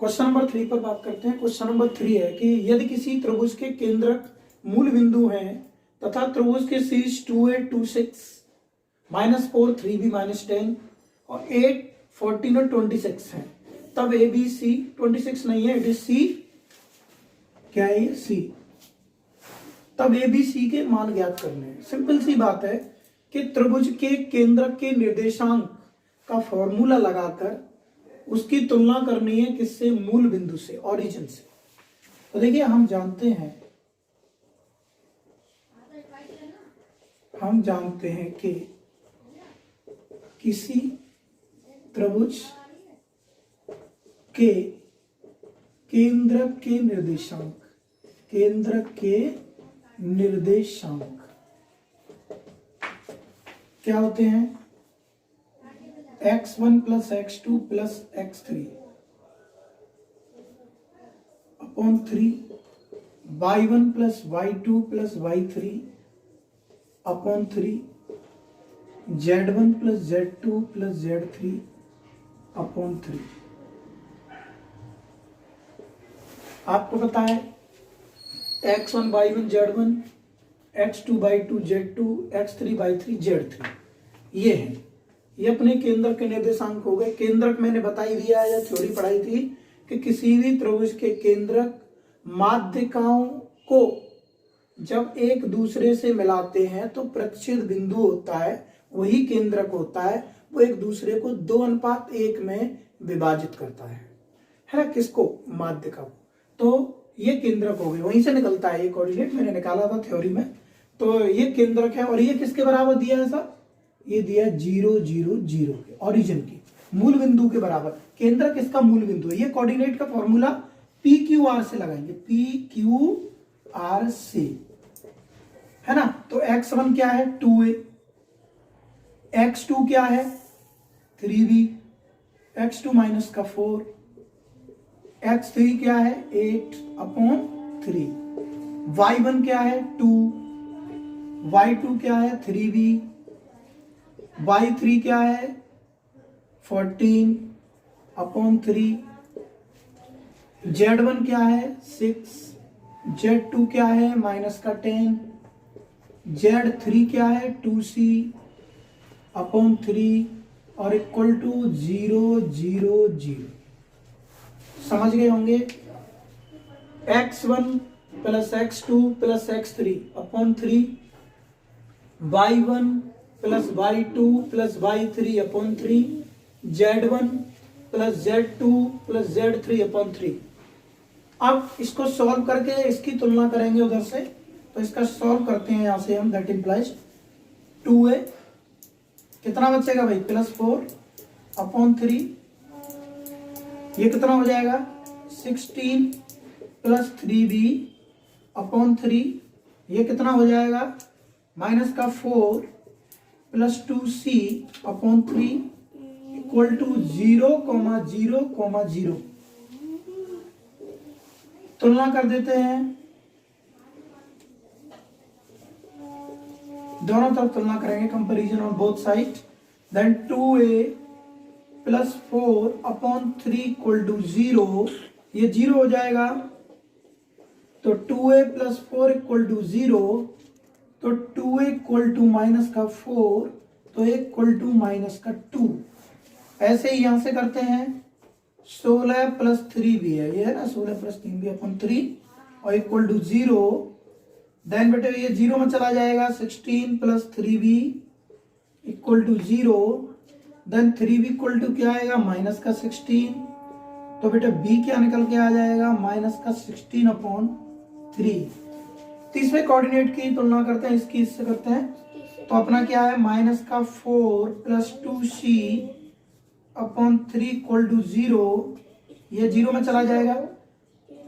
Question number 3 पर बात करते हैं। क्वेश्चन नंबर 3 है कि यदि किसी त्रिभुज के केंद्रक मूल बिंदु हैं तथा त्रिभुज के शीर्ष 2a 2 6 -4 3b -10 और 8 14 और 26 है, तब ए बी सी 26 नहीं है, इट इज सी, क्या है ये सी, तब ए बी सी के मान ज्ञात करने हैं। सिंपल सी बात है कि त्रिभुज के केंद्रक के निर्देशांक का फॉर्मूला लगाकर उसकी तुलना करनी है किससे, मूल बिंदु से, ओरिजिन से। तो देखिए हम जानते हैं कि किसी त्रिभुज के केंद्रक के निर्देशांक क्या होते हैं, x1 plus x2 plus x3 upon 3, y1 plus y2 plus y3 upon 3, z1 plus z2 plus z3 upon 3। आपको पता है x1 y1 z1, x2 y2 z2, x3 y3 z3, ये है, ये अपने केंद्रक के निर्देशांक हो गए। केंद्रक मैंने बता ही दिया है, थ्योरी पढ़ाई थी कि किसी भी त्रिभुज के केंद्रक माध्यिकाओं को जब एक दूसरे से मिलाते हैं तो प्रतिच्छेद बिंदु होता है, वही केंद्रक होता है, वो एक दूसरे को 2:1 में विभाजित करता है किसको, माध्यिका को। तो ये केंद्रक हो गए, वहीं से निकलता है ये कोऑर्डिनेट, मैंने निकाला था थ्योरी में। तो ये केंद्रक है और ये किसके बराबर दिया है साहब, ये दिया है 0 0 0 के, ओरिजिन के मूल बिंदु के बराबर। केंद्रक इसका मूल बिंदु है। ये कोऑर्डिनेट का फॉर्मूला PQR से लगाएंगे, PQR से, है ना। तो x1 क्या है 2a, x2 क्या है 3b, x2 माइनस का 4, x3 क्या है 8 अपॉन 3, y1 क्या है 2, y2 क्या है 3b, y3 क्या है 14 अपॉन 3, z1 क्या है 6, z2 क्या है माइनस का 10, z3 क्या है 2c अपॉन 3 और इक्वल टू 0 0 0। समझ गए होंगे। x1 plus x2 plus x3 upon 3, y1 plus y2 plus y3 upon 3, z1 plus z2 plus z3 upon 3। अब इसको सॉल्व करके इसकी तुलना करेंगे उधर से, तो इसका सॉल्व करते हैं यहां से हम, दैट इंप्लाइज 2a कितना बचेगा भाई +4 अपॉन 3, ये कितना हो जाएगा 16 प्लस 3b अपॉन 3, ये कितना हो जाएगा माइनस का 4 plus 2c upon 3 equal to 0 0 0। तुलना कर देते हैं, दोनों तरफ तुलना करेंगे, comparison on both side. Then 2a plus 4 upon 3 equal to 0, ये 0 हो जाएगा। तो 2a प्लस 4 इक्वल टू 0, तो 2a इक्वल टू माइनस का 4, तो इक्वल टू माइनस का 2। ऐसे ही यहां से करते हैं, 16 प्लस 3b है, ये है ना 16 प्लस 3b अपॉन 3 और इक्वल टू 0। देन बेटे ये 0 में चला जाएगा, 16 plus 3b equal to 0। Then 3b equal to क्या आएगा माइनस का 16, तो बेटा b क्या निकल के आ जाएगा माइनस का 16 अपॉन 3। तीसरे कोऑर्डिनेट की तुलना करते हैं, इसकी इससे करते हैं, तो अपना क्या है माइनस का 4 plus 2c upon 3 equal to 0, ये 0 में चला जाएगा।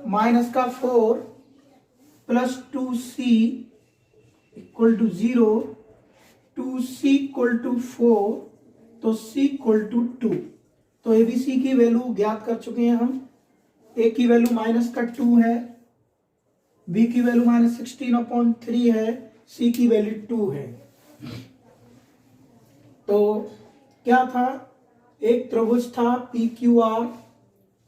माइनस का 4 plus 2c equal to 0, 2c equal to 4, तो c इक्वल टू 2। तो एबीसी की वैल्यू ज्ञात कर चुके हैं हम। ए की वैल्यू माइनस का 2 है, बी की वैल्यू माइनस 16 अपॉन 3 है, सी की वैल्यू 2 है। तो क्या था, एक त्रिभुज था पी क्यू आर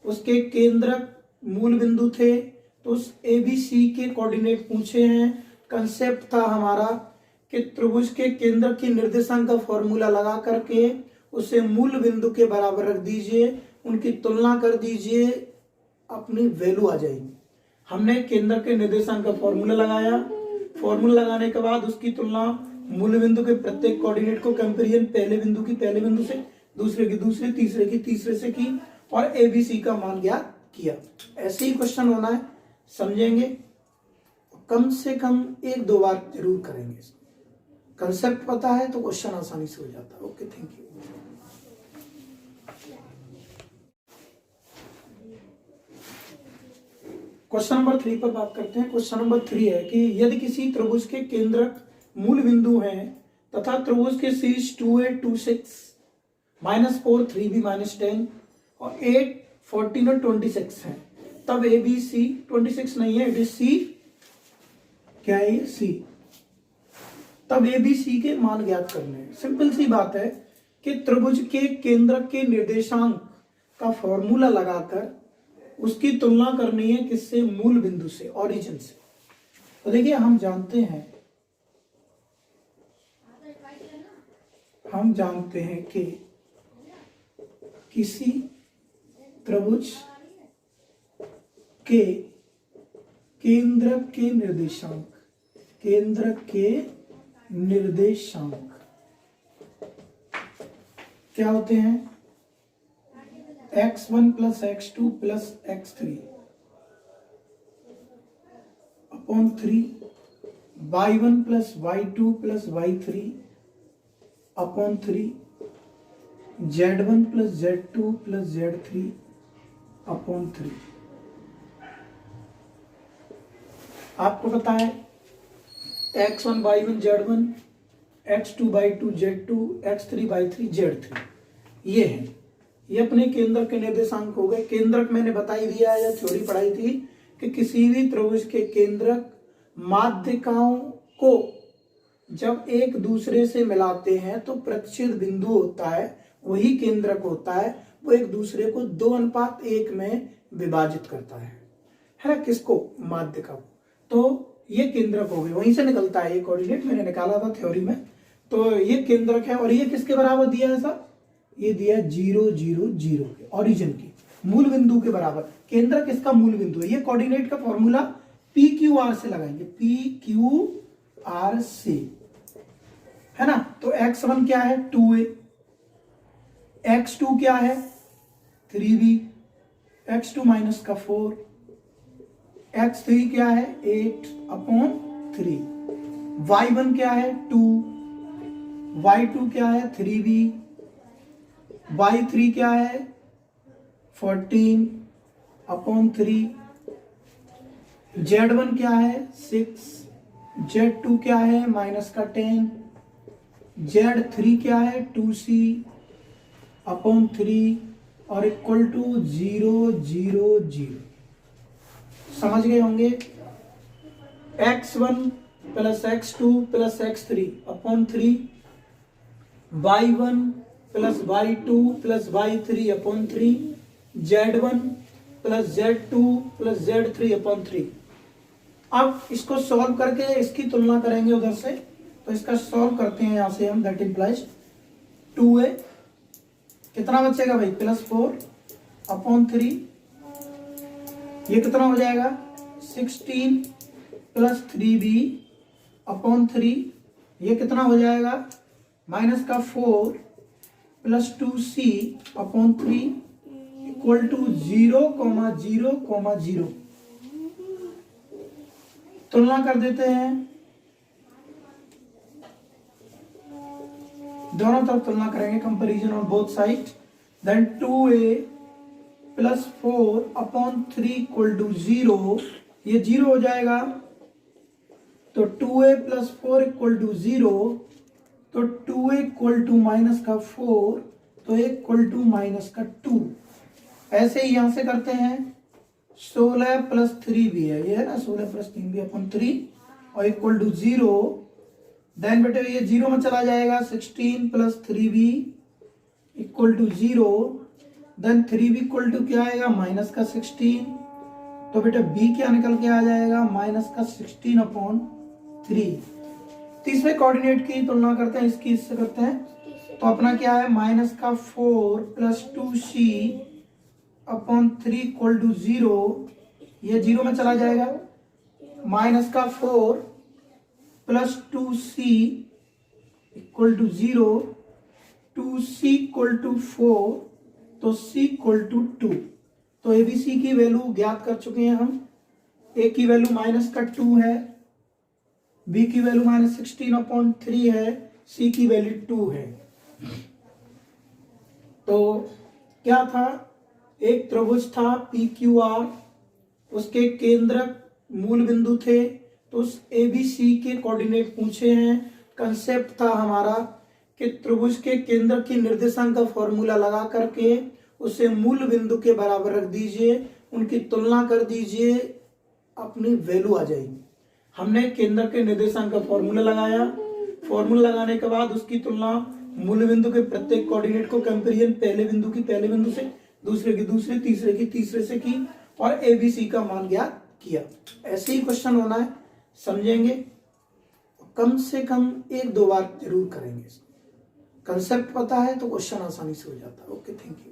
उसके केंद्रक मूल बिंदु थे, तो उस ABC के कोऑर्डिनेट पूछे हैं। कंसेप्ट था हमारा कि त्रिभुज के केंद्र की निर्देशांक का फॉर्मूला लगा करके उसे मूल बिंदु के बराबर रख दीजिए, उनकी तुलना कर दीजिए, अपनी वैल्यू आ जाएगी। हमने केंद्र के निर्देशांक का फॉर्मूला लगाया, फॉर्मूला लगाने के बाद उसकी तुलना मूल बिंदु के प्रत्येक कोऑर्डिनेट को कंपेरिजन पहले बिंदु की पहले बिंदु से, दूसरे की दूसरे, तीसरे की तीसरे से की और ABC का मान ज्ञात किया। ऐसे ही क्वेश्चन होना है, समझेंगे, कम से कम 1-2 बार जरूर करेंगे। कंसेप्ट पता है तो क्वेश्चन आसानी से हो जाता है। Okay, thank you. Question number 3 पर बात करते हैं। क्वेश्चन नंबर 3 है कि यदि किसी त्रिभुज के केंद्रक मूल बिंदु हैं तथा त्रिभुज के शीर्ष 2a 2 6 -4 3b -10 और 8 14 और 26 है, तब ABC 26 नहीं है, इट इज C, क्या है ये C, तब ABC के मान ज्ञात करने हैं। सिंपल सी बात है कि त्रिभुज के केंद्रक के निर्देशांक का फॉर्मूला लगाकर उसकी तुलना करनी है किससे, मूल बिंदु से, ओरिजिन से। तो देखिए हम जानते हैं कि किसी त्रिभुज के केंद्रक के निर्देशांक क्या होते हैं, x1 + x2 + x3 upon 3, y1 + y2 + y3 upon 3, z1 + z2 + z3 upon 3। आपको पता है x1 y1 z1, x2 y2 z2, x3 y3 z3, ये है, ये अपने केंद्र के निर्देशांक हो गए। केंद्रक मैंने बता ही दिया है, या थ्योरी पढ़ाई थी कि किसी भी त्रिभुज के केंद्रक माध्यिकाओं को जब एक दूसरे से मिलाते हैं तो प्रतिच्छेद बिंदु होता है, वही केंद्रक होता है, वो एक दूसरे को 2:1 में विभाजित करता है ना, किसको, माध्यिका को। तो ये केंद्रक हो गए, वहीं से निकलता है ये कोऑर्डिनेट, मैंने निकाला था थ्योरी में। तो ये केंद्रक है और ये किसके बराबर दिया है सर, ये दिया 0 0 0 के, ओरिजिन की, मूल बिंदु के बराबर। केंद्रक इसका मूल बिंदु है। ये कोऑर्डिनेट का फॉर्मूला PQR से लगाएंगे, PQR से, है ना। तो x1 क्या है, 2a, x2 क्या है, 3b, x2 माइनस का 4, x3 क्या है, 8 अपॉन 3, y1 क्या है, 2, y2 क्या है, 3b, y3 क्या है, 14 अपॉन 3, z1 क्या है, 6, z2 क्या है, -10, z3 क्या है, 2c अपॉन 3 और इक्वल टू 0 0 0। समझ गए होंगे। x1 + x2 + x3 upon 3, y1 + y2 + y3 upon 3, z1 + z2 + z3 upon 3। अब इसको सॉल्व करके इसकी तुलना करेंगे उधर से, तो इसका सॉल्व करते हैं यहां से हम। दैट इम्प्लाइज 2a कितना बचेगा भाई, +4 अपॉन 3, ये कितना हो जाएगा, 16 + 3b अपॉन 3, ये कितना हो जाएगा, -4 + 2c अपॉन 3 इक्वल टू 0 0 0। तुलना कर देते हैं, दोनों तरफ तुलना करेंगे, comparison on both side. Then 2a + 4 upon 3 equal to 0, ये 0 हो जाएगा। तो 2a + 4 इक्वल टू 0, तो 2a इक्वल टू -4, तो इक्वल टू -2। ऐसे ही यहां से करते हैं, 16 + 3b है, ये है ना, 16 + 3b अपॉन 3 और इक्वल टू 0। देन बेटे ये 0 में चला जाएगा, 16 + 3b equal to 0, then 3b equal to क्या आएगा माइनस का 16। तो बेटा b क्या निकल के आ जाएगा माइनस का 16 अपॉन 3। तीसरे कोऑर्डिनेट की तुलना करते हैं, इसकी इससे करते हैं। तो अपना क्या है माइनस का 4 plus 2c upon 3 equal to 0, ये 0 में चला जाएगा। माइनस का 4 plus 2c equal to 0, 2c equal to 4, तो c इक्वल टू 2। तो एबीसी की वैल्यू ज्ञात कर चुके हैं हम। ए की वैल्यू माइनस का 2 है, बी की वैल्यू माइनस 16 अपॉन 3 है, सी की वैल्यू 2 है। तो क्या था, एक त्रिभुज था पी क्यू आर, उसके केंद्रक मूल बिंदु थे। तो उस एबीसी के कोऑर्डिनेट पूछे हैं। कंसेप्ट था हमारा कि त्रिभुज के केंद्र की निर्देशांक का फॉर्मूला लगा करके उसे मूल बिंदु के बराबर रख दीजिए, उनकी तुलना कर दीजिए, अपनी वैल्यू आ जाएगी। हमने केंद्र के निर्देशांक का फॉर्मूला लगाया, फॉर्मूला लगाने के बाद उसकी तुलना मूल बिंदु के प्रत्येक कोऑर्डिनेट को कंपेरिजन पहले बिंदु की पहले बिंदु से, दूसरे की दूसरे, तीसरे की तीसरे से की और एबीसी का मान ज्ञात किया। ऐसे ही क्वेश्चन होना है, समझेंगे, कम से कम 1-2 बार जरूर करेंगे। कंसेप्ट पता है तो क्वेश्चन आसानी से हो जाता है। Okay, thank you.